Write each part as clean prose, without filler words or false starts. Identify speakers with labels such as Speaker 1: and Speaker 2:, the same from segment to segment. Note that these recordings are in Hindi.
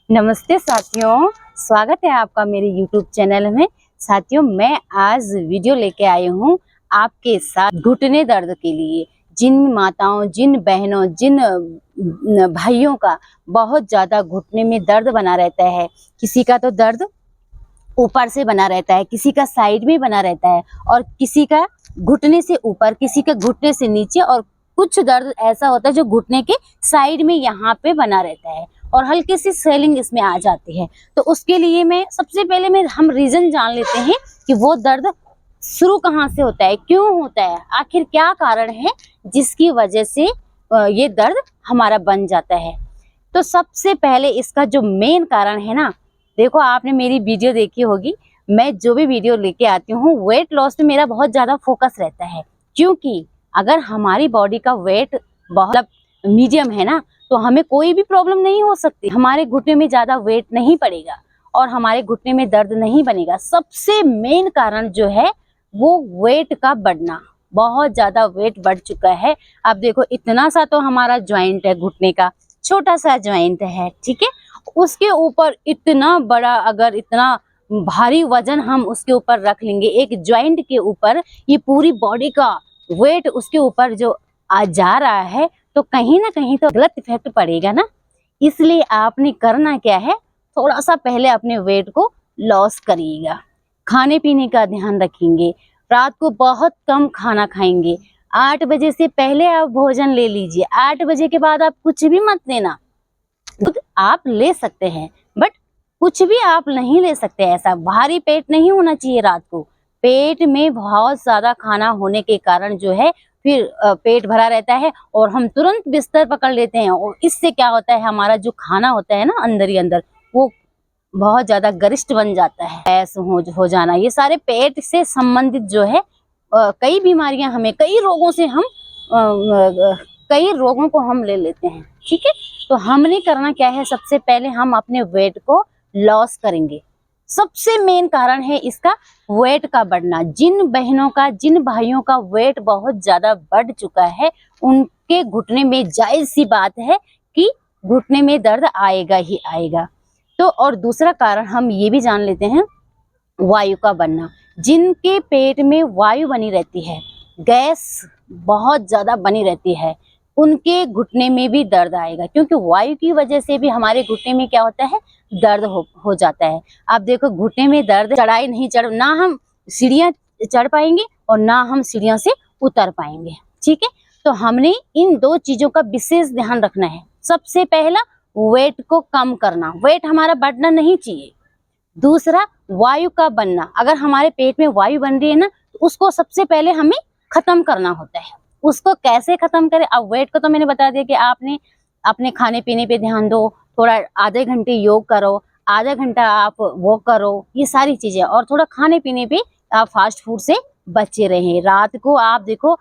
Speaker 1: नमस्ते साथियों, स्वागत है आपका मेरे YouTube चैनल में। साथियों, मैं आज वीडियो लेके आई हूँ आपके साथ घुटने दर्द के लिए। जिन माताओं, जिन बहनों, जिन भाइयों का बहुत ज़्यादा घुटने में दर्द बना रहता है, किसी का तो दर्द ऊपर से बना रहता है, किसी का साइड में बना रहता है और किसी का घुटने से ऊपर, किसी का घुटने से नीचे और कुछ दर्द ऐसा होता है जो घुटने के साइड में यहाँ पे बना रहता है और हल्की सी स्वेलिंग इसमें आ जाती है। तो उसके लिए मैं सबसे पहले हम रीजन जान लेते हैं कि वो दर्द शुरू कहाँ से होता है, क्यों होता है, आखिर क्या कारण है जिसकी वजह से ये दर्द हमारा बन जाता है। तो सबसे पहले इसका जो मेन कारण है ना, देखो आपने मेरी वीडियो देखी होगी, मैं जो भी वीडियो लेके आती हूँ वेट लॉस पे मेरा बहुत ज्यादा फोकस रहता है। क्योंकि अगर हमारी बॉडी का वेट बहुत मीडियम है ना, तो हमें कोई भी प्रॉब्लम नहीं हो सकती। हमारे घुटने में ज्यादा वेट नहीं पड़ेगा और हमारे घुटने में दर्द नहीं बनेगा। सबसे मेन कारण जो है वो वेट का बढ़ना। बहुत ज्यादा वेट बढ़ चुका है। अब देखो इतना सा तो हमारा ज्वाइंट है, घुटने का छोटा सा ज्वाइंट है, ठीक है, उसके ऊपर इतना बड़ा, अगर इतना भारी वजन हम उसके ऊपर रख लेंगे, एक ज्वाइंट के ऊपर ये पूरी बॉडी का वेट उसके ऊपर जो आ जा रहा है, तो कहीं ना कहीं तो गलत इफेक्ट पड़ेगा ना। इसलिए आपने करना क्या है, थोड़ा सा पहले अपने वेट को लॉस करिएगा। खाने पीने का ध्यान रखेंगे, रात को बहुत कम खाना खाएंगे, 8 बजे से पहले आप भोजन ले लीजिए, 8 बजे के बाद आप कुछ भी मत लेना। दूध आप ले सकते हैं बट कुछ भी आप नहीं ले सकते। ऐसा भारी पेट नहीं होना चाहिए। रात को पेट में बहुत ज्यादा खाना होने के कारण जो है फिर पेट भरा रहता है और हम तुरंत बिस्तर पकड़ लेते हैं और इससे क्या होता है, हमारा जो खाना होता है ना अंदर ही अंदर, वो बहुत ज्यादा गरिष्ठ बन जाता है। गैस हो जाना, ये सारे पेट से संबंधित जो है कई बीमारियां, हमें कई रोगों से हम कई रोगों को हम ले लेते हैं, ठीक है। तो हमने करना क्या है, सबसे पहले हम अपने वेट को लॉस करेंगे। सबसे मेन कारण है इसका वेट का बढ़ना। जिन बहनों का, जिन भाइयों का वेट बहुत ज्यादा बढ़ चुका है, उनके घुटने में जायज सी बात है कि घुटने में दर्द आएगा ही आएगा। तो और दूसरा कारण हम ये भी जान लेते हैं, वायु का बनना। जिनके पेट में वायु बनी रहती है, गैस बहुत ज्यादा बनी रहती है, उनके घुटने में भी दर्द आएगा। क्योंकि वायु की वजह से भी हमारे घुटने में क्या होता है, दर्द हो जाता है। आप देखो घुटने में दर्द, चढ़ाई नहीं चढ़, ना हम सीढ़ियां चढ़ पाएंगे और ना हम सीढ़ियों से उतर पाएंगे, ठीक है। तो हमने इन दो चीजों का विशेष ध्यान रखना है। सबसे पहला वेट को कम करना, वेट हमारा बढ़ना नहीं चाहिए। दूसरा वायु का बनना, अगर हमारे पेट में वायु बन रही है ना, तो उसको सबसे पहले हमें खत्म करना होता है। उसको कैसे खत्म करें, अब वेट को तो मैंने बता दिया कि आपने अपने खाने पीने पे ध्यान दो, थोड़ा आधे घंटे योग करो, आधा घंटा आप वो करो, ये सारी चीजें, और थोड़ा खाने पीने पे आप फास्ट फूड से बचे रहें। रात को आप देखो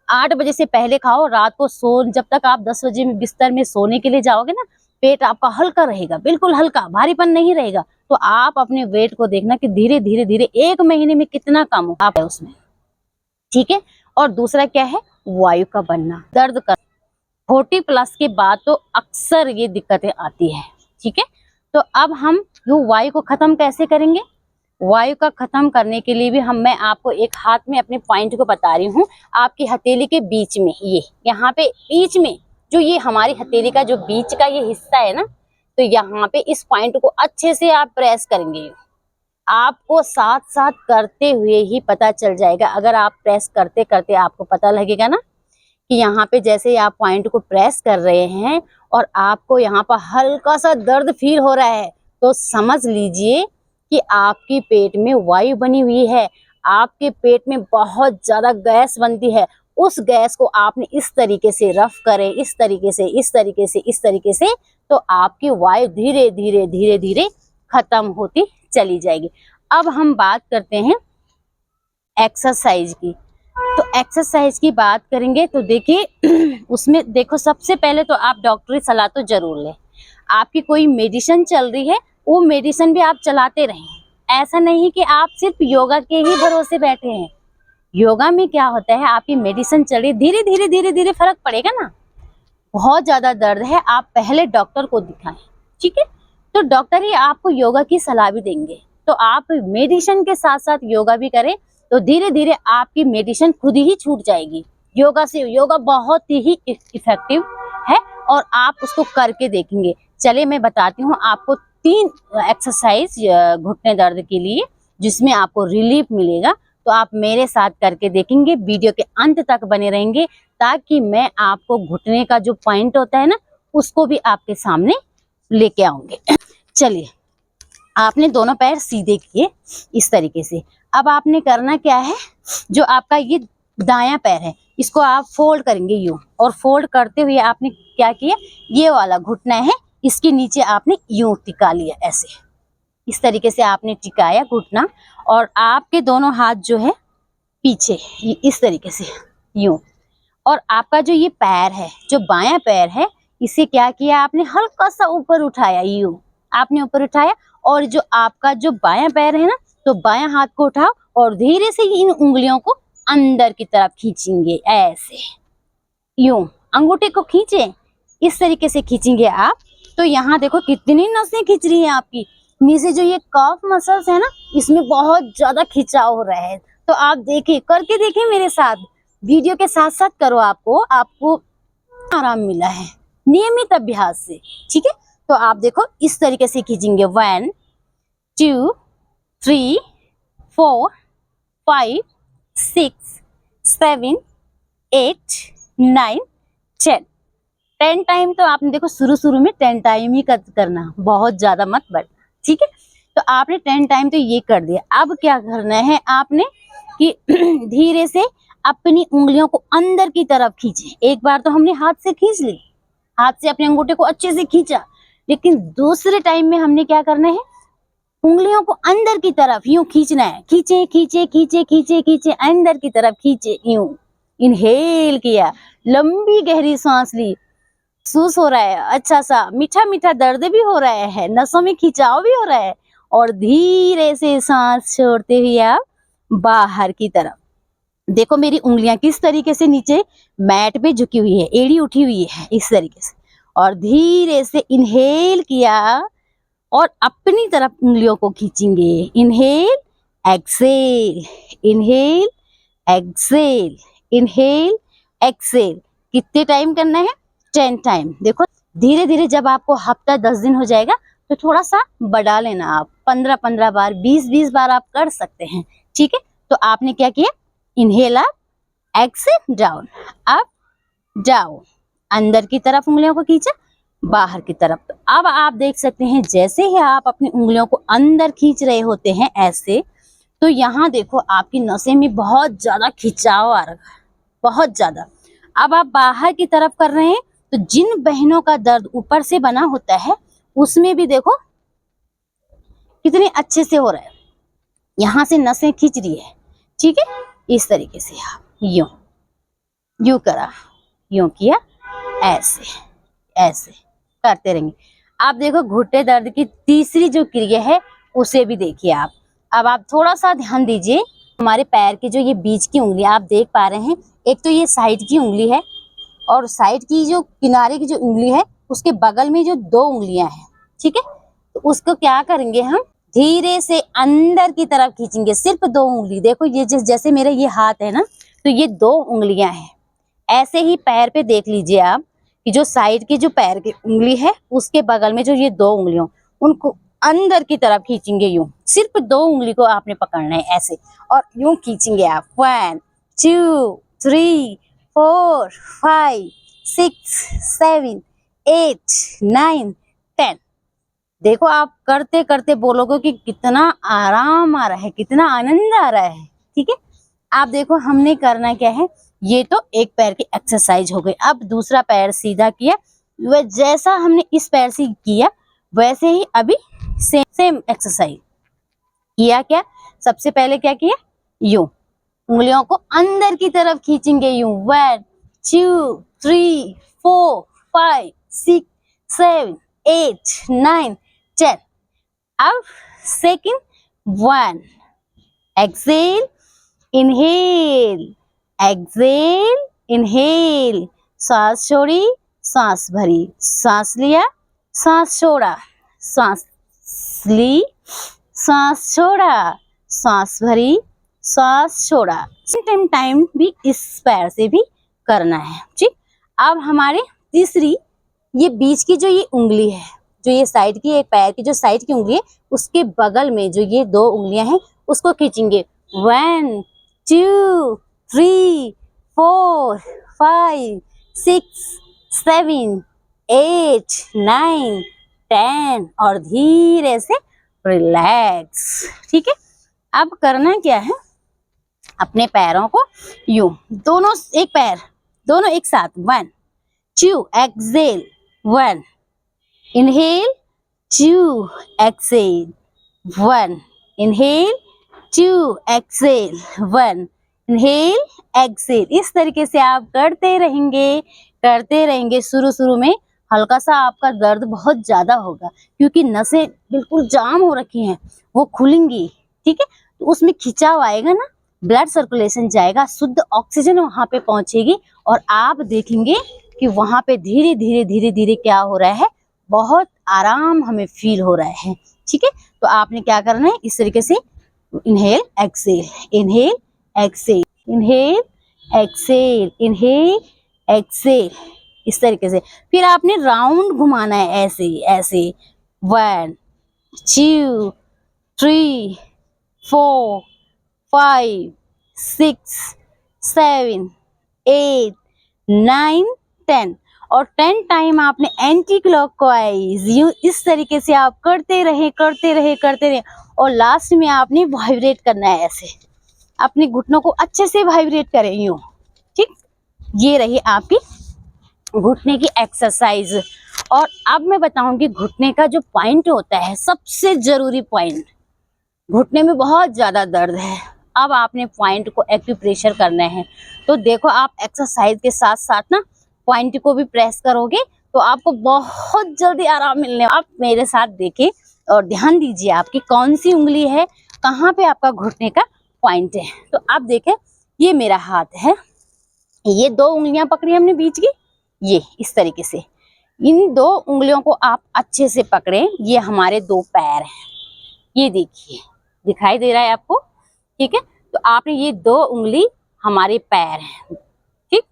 Speaker 1: 8 बजे से पहले खाओ, रात को जब तक आप 10 बजे में बिस्तर में सोने के लिए जाओगे ना, पेट आपका हल्का रहेगा, बिल्कुल हल्का, भारीपन नहीं रहेगा। तो आप अपने वेट को देखना कि धीरे धीरे धीरे 1 महीने में कितना कम हो आप है उसमें, ठीक है। और दूसरा क्या है, वायु का बनना। दर्द का 40+ के बाद तो अक्सर ये दिक्कतें आती है, ठीक है। तो अब हम जो वायु को खत्म कैसे करेंगे, वायु का खत्म करने के लिए भी मैं आपको एक हाथ में अपने पॉइंट को बता रही हूँ। आपकी हथेली के बीच में, ये यहाँ पे बीच में जो ये हमारी हथेली का जो बीच का ये हिस्सा है ना, तो यहाँ पे इस पॉइंट को अच्छे से आप प्रेस करेंगे। आपको साथ साथ करते हुए ही पता चल जाएगा। अगर आप प्रेस करते करते आपको पता लगेगा ना कि यहाँ पे जैसे ही आप पॉइंट को प्रेस कर रहे हैं और आपको यहाँ पर हल्का सा दर्द फील हो रहा है, तो समझ लीजिए कि आपके पेट में वायु बनी हुई है। आपके पेट में बहुत ज्यादा गैस बनती है। उस गैस को आपने इस तरीके से रफ करें, इस तरीके से, इस तरीके से, इस तरीके से, तो आपकी वायु धीरे धीरे धीरे धीरे खत्म होती चली जाएगी। अब हम बात करते हैं एक्सरसाइज की। तो एक्सरसाइज की बात करेंगे तो देखिए उसमें देखो, सबसे पहले तो आप डॉक्टरी सलाह तो जरूर लें। आपकी कोई मेडिसिन चल रही है, वो मेडिसिन भी आप चलाते रहें। ऐसा नहीं कि आप सिर्फ योगा के ही भरोसे बैठे हैं। योगा में क्या होता है, आपकी मेडिसिन चल रही, धीरे धीरे धीरे धीरे फर्क पड़ेगा ना। बहुत ज्यादा दर्द है, आप पहले डॉक्टर को दिखाएं, ठीक है। तो डॉक्टर ही आपको योगा की सलाह भी देंगे। तो आप मेडिसिन के साथ साथ योगा भी करें, तो धीरे धीरे आपकी मेडिसिन खुद ही छूट जाएगी। योगा बहुत ही इफेक्टिव है और आप उसको करके देखेंगे। चलिए मैं बताती हूँ आपको 3 एक्सरसाइज घुटने दर्द के लिए, जिसमें आपको रिलीफ मिलेगा। तो आप मेरे साथ करके देखेंगे, वीडियो के अंत तक बने रहेंगे, ताकि मैं आपको घुटने का जो पॉइंट होता है ना, उसको भी आपके सामने लेके आऊंगे। चलिए, आपने दोनों पैर सीधे किए इस तरीके से। अब आपने करना क्या है, जो आपका ये दायां पैर है इसको आप फोल्ड करेंगे यूं, और फोल्ड करते हुए आपने क्या किया, ये वाला घुटना है इसके नीचे आपने यूं टिका लिया, ऐसे इस तरीके से आपने टिकाया घुटना, और आपके दोनों हाथ जो है पीछे इस तरीके से यूं, और आपका जो ये पैर है, जो बायां पैर है, इसे क्या किया आपने, हल्का सा ऊपर उठाया, यूं आपने ऊपर उठाया, और जो आपका जो बायां पैर है ना, तो बायां हाथ को उठाओ और धीरे से इन उंगलियों को अंदर की तरफ खींचेंगे, ऐसे यूं अंगूठे को खींचे, इस तरीके से खींचेंगे आप। तो यहाँ देखो कितनी नसें खींच रही हैं आपकी, नीचे जो ये कफ मसल्स है ना, इसमें बहुत ज्यादा खिंचाव हो रहा है। तो आप देखिए, करके देखिए मेरे साथ, वीडियो के साथ साथ करो, आपको आराम मिला है नियमित अभ्यास से, ठीक है। तो आप देखो इस तरीके से खींचेंगे, 1 2 3 4 5 6 7 8 9 10 टाइम। तो आपने देखो शुरू में 10 टाइम ही करना, बहुत ज्यादा मत बढ़, ठीक है। तो आपने 10 टाइम तो ये कर दिया। अब क्या करना है आपने कि धीरे से अपनी उंगलियों को अंदर की तरफ खींचे। एक बार तो हमने हाथ से खींच ली, हाथ से अपने अंगूठे को अच्छे से खींचा, लेकिन दूसरे टाइम में हमने क्या करना है, उंगलियों को अंदर की तरफ यूं खींचना है, खींचे खींचे खींचे खींचे खींचे, अंदर की तरफ खींचे, यूं इनहेल किया, लंबी गहरी सांस ली, महसूस हो रहा है अच्छा सा मीठा मीठा दर्द भी हो रहा है, नसों में खिंचाव भी हो रहा है, और धीरे से सांस छोड़ते हुए आप बाहर की तरफ। देखो मेरी उंगलियां किस तरीके से नीचे मैट पे झुकी हुई है, एड़ी उठी हुई है इस तरीके से, और धीरे से इनहेल किया और अपनी तरफ उंगलियों को खींचेंगे, inhale exhale, inhale exhale, inhale Excel. कितने टाइम करना है, 10 टाइम। देखो धीरे धीरे जब आपको हफ्ता 10 दिन हो जाएगा तो थोड़ा सा बढ़ा लेना, आप 15-15 बार 20-20 बार आप कर सकते हैं, ठीक है। तो आपने क्या किया, inhale up, exhale down, up down, अंदर की तरफ उंगलियों को खींचा, बाहर की तरफ। तो अब आप देख सकते हैं जैसे ही आप अपनी उंगलियों को अंदर खींच रहे होते हैं ऐसे, तो यहाँ देखो आपकी नसें में बहुत ज्यादा खिंचाव आ रहा है, बहुत ज्यादा। अब आप बाहर की तरफ कर रहे हैं, तो जिन बहनों का दर्द ऊपर से बना होता है उसमें भी देखो कितने अच्छे से हो रहा है, यहाँ से नसें खींच रही है, ठीक है। इस तरीके से आप यूं यूं करा, यूं किया, ऐसे ऐसे करते रहेंगे। आप देखो घुटने दर्द की तीसरी जो क्रिया है उसे भी देखिए आप। अब आप थोड़ा सा ध्यान दीजिए, हमारे पैर की जो ये बीच की उंगली आप देख पा रहे हैं, एक तो ये साइड की उंगली है, और साइड की जो किनारे की जो उंगली है उसके बगल में जो 2 उंगलियां हैं, ठीक है। तो उसको क्या करेंगे, हम धीरे से अंदर की तरफ खींचेंगे, सिर्फ 2 उंगली। देखो ये जैसे मेरे ये हाथ है ना, तो ये 2 उंगलियां हैं। ऐसे ही पैर पे देख लीजिए आप कि जो साइड की जो पैर की उंगली है उसके बगल में जो ये 2 उंगलियों, उनको अंदर की तरफ खींचेंगे, यूं सिर्फ 2 उंगली को आपने पकड़ना है ऐसे, और यूं खींचेंगे आप, 1 2 3 4 5 6 7 8 9 10। देखो आप करते करते बोलोगे कि कितना आराम आ रहा है, कितना आनंद आ रहा है, ठीक है। आप देखो हमने करना क्या है, ये तो एक पैर की एक्सरसाइज हो गई। अब दूसरा पैर सीधा किया, वह जैसा हमने इस पैर से किया वैसे ही अभी सेम एक्सरसाइज किया। क्या सबसे पहले क्या किया, यूं उंगलियों को अंदर की तरफ खींचेंगे, यूं 1 2 3 4 5 6 7 8 9 10। अब second, 1 exhale, inhale, exhale, inhale, सांस छोड़ी, सांस भरी, सांस लिया, सांस छोड़ा, सांस ली, सांस छोड़ा, सांस भरी, सांस छोड़ा। सेम टाइम भी इस पैर से भी करना है। ठीक, अब हमारे तीसरी ये बीच की जो ये उंगली है, जो ये साइड की एक पैर की जो साइड की उंगली है, उसके बगल में जो ये 2 उंगलियां हैं उसको खींचेंगे। 1 2 3 4 5 6 7 8 9 10 और धीरे से रिलैक्स। ठीक है, अब करना क्या है, अपने पैरों को यूं, दोनों एक पैर, दोनों एक साथ। 1 2 exhale, 1 inhale, 2 exhale, 1 inhale, 2 exhale, 1 inhale, exhale. इस तरीके से आप करते रहेंगे। शुरू में हल्का सा आपका दर्द बहुत ज्यादा होगा, क्योंकि नसें बिल्कुल जाम हो रखी हैं, वो खुलेंगी। ठीक है, तो उसमें खिंचाव आएगा ना, ब्लड सर्कुलेशन जाएगा, शुद्ध ऑक्सीजन वहां पे पहुंचेगी और आप देखेंगे कि वहां पे धीरे धीरे क्या हो रहा है, बहुत आराम हमें फील हो रहा है। ठीक है, तो आपने क्या करना है, इस तरीके से inhale exhale, inhale exhale, inhale exhale, inhale exhale, इस तरीके से। फिर आपने राउंड घुमाना है, ऐसे ऐसे। 1 2 3 4 5 6 7 8 9 10 और 10 टाइम आपने एंटी क्लॉकवाइज यूं इस तरीके से आप करते रहे और लास्ट में आपने वाइब्रेट करना है, ऐसे अपने घुटनों को अच्छे से वाइब्रेट करें यूं। ठीक, ये रही आपकी घुटने की एक्सरसाइज। और अब मैं बताऊंगी घुटने का जो पॉइंट होता है, सबसे जरूरी पॉइंट। घुटने में बहुत ज्यादा दर्द है, अब आपने पॉइंट को एक्यूप्रेशर करना है। तो देखो, आप एक्सरसाइज के साथ साथ ना पॉइंट को भी प्रेस करोगे तो आपको बहुत जल्दी आराम मिलने। आप मेरे साथ देखें और ध्यान दीजिए आपकी कौन सी उंगली है, कहाँ पे आपका घुटने का पॉइंट है। तो आप देखें, ये मेरा हाथ है, ये 2 उंगलियां पकड़ी हमने बीच की, ये इस तरीके से। इन 2 उंगलियों को आप अच्छे से पकड़े, ये हमारे 2 पैर हैं, ये देखिए दिखाई दे रहा है आपको। ठीक है, तो आपने ये 2 उंगली हमारे पैर हैं। ठीक,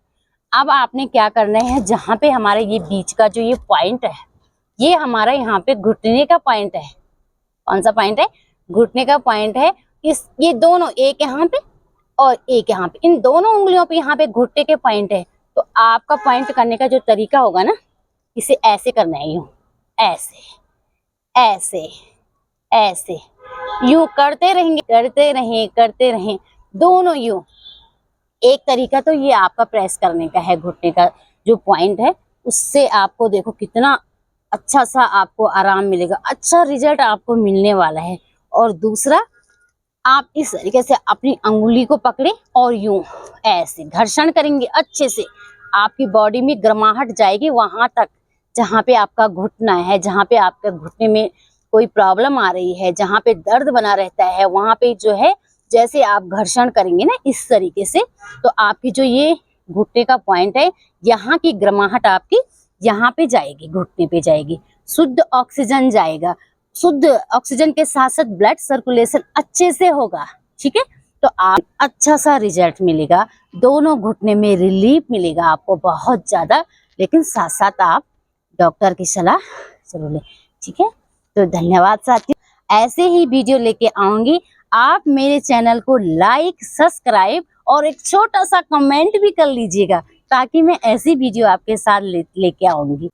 Speaker 1: अब आपने क्या करना है, जहां पे हमारा ये बीच का जो ये पॉइंट है, ये हमारा यहाँ पे घुटने का पॉइंट है। कौन सा पॉइंट है, घुटने का पॉइंट है। इस ये दोनों, एक यहाँ पे और एक यहाँ पे, इन दोनों उंगलियों पे यहाँ पे घुटने के पॉइंट है। तो आपका पॉइंट करने का जो तरीका होगा ना, इसे ऐसे करना है, यूं ऐसे ऐसे ऐसे, यूं करते रहें दोनों यूं। एक तरीका तो ये आपका प्रेस करने का है, घुटने का जो पॉइंट है, उससे आपको देखो कितना अच्छा सा आपको आराम मिलेगा, अच्छा रिजल्ट आपको मिलने वाला है। और दूसरा, आप इस तरीके से अपनी अंगुली को पकड़े और यूं ऐसे घर्षण करेंगे अच्छे से, आपकी बॉडी में गर्माहट जाएगी वहां तक जहां पे आपका घुटना है, जहां पे आपके घुटने में कोई प्रॉब्लम आ रही है, जहां पे दर्द बना रहता है, वहां पे जो है जैसे आप घर्षण करेंगे ना इस तरीके से, तो आपकी जो ये घुटने का पॉइंट है, यहाँ की गर्माहट आपकी यहाँ पे जाएगी, घुटने पे जाएगी, शुद्ध ऑक्सीजन जाएगा, शुद्ध ऑक्सीजन के साथ साथ ब्लड सर्कुलेशन अच्छे से होगा। ठीक है, तो आप अच्छा सा रिजल्ट मिलेगा, दोनों घुटने में रिलीफ मिलेगा आपको बहुत ज्यादा। लेकिन साथ साथ आप डॉक्टर की सलाह जरूर लें। ठीक है, तो धन्यवाद साथियों, ऐसे ही वीडियो लेके आऊंगी। आप मेरे चैनल को लाइक, सब्सक्राइब और एक छोटा सा कमेंट भी कर लीजिएगा, ताकि मैं ऐसी वीडियो आपके साथ लेके आऊंगी।